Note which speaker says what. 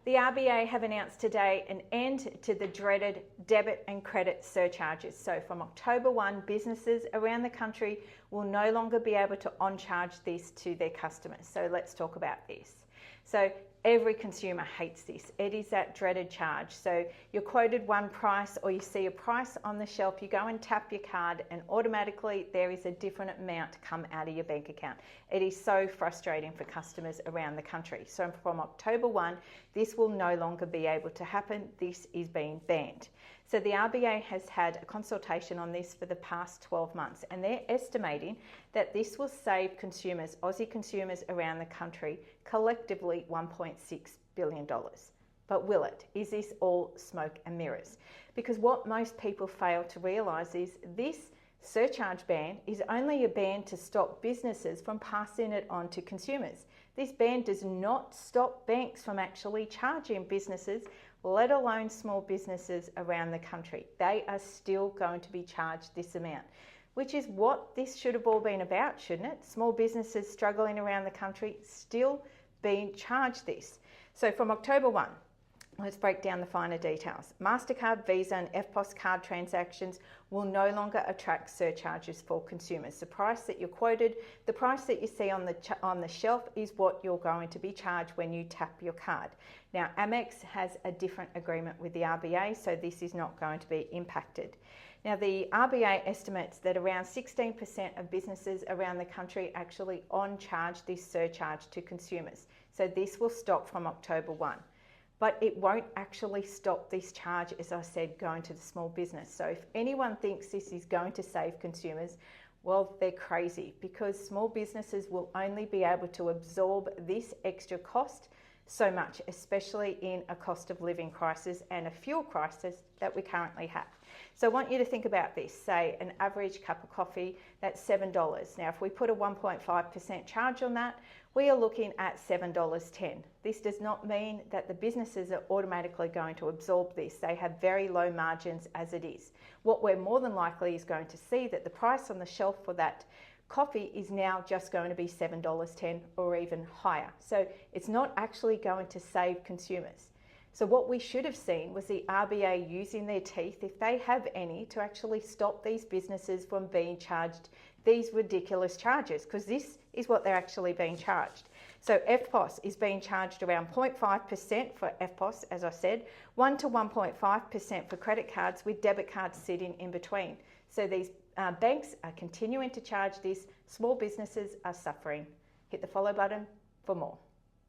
Speaker 1: The RBA have announced today an end to the dreaded debit and credit surcharges. So from October 1, businesses around the country will no longer be able to on-charge this to their customers. So let's talk about this. So every consumer hates this. It is that dreaded charge. So you're quoted one price or you see a price on the shelf, you go and tap your card and automatically there is a different amount to come out of your bank account. It is so frustrating for customers around the country. So from October 1, this will no longer be able to happen. This is being banned. So the RBA has had a consultation on this for the past 12 months and they're estimating that this will save consumers, Aussie consumers around the country, collectively $1.6 billion. But will it? Is this all smoke and mirrors? Because what most people fail to realise is this surcharge ban is only a ban to stop businesses from passing it on to consumers. This ban does not stop banks from actually charging businesses, let alone small businesses around the country. They are still going to be charged this amount, which is what this should have all been about, shouldn't it? Small businesses struggling around the country still being charged this. So from October 1, let's break down the finer details. MasterCard, Visa and EFTPOS card transactions will no longer attract surcharges for consumers. The price that you're quoted, the price that you see on the shelf is what you're going to be charged when you tap your card. Now, Amex has a different agreement with the RBA, so this is not going to be impacted. Now, the RBA estimates that around 16% of businesses around the country actually on-charge this surcharge to consumers. So this will stop from October 1. But it won't actually stop this charge, as I said, going to the small business. So if anyone thinks this is going to save consumers, well, they're crazy, because small businesses will only be able to absorb this extra cost so much, especially in a cost of living crisis and a fuel crisis that we currently have. So I want you to think about this. Say an average cup of coffee, that's $7. Now, if we put a 1.5% charge on that, we are looking at $7.10. This does not mean that the businesses are automatically going to absorb this. They have very low margins as it is. What we're more than likely is going to see that the price on the shelf for that coffee is now just going to be $7.10 or even higher. So it's not actually going to save consumers. So what we should have seen was the RBA using their teeth, if they have any, to actually stop these businesses from being charged these ridiculous charges, because this is what they're actually being charged. So EFTPOS is being charged around 0.5% for EFTPOS, as I said, 1 to 1.5% for credit cards, with debit cards sitting in between. So these banks are continuing to charge this. Small businesses are suffering. Hit the follow button for more.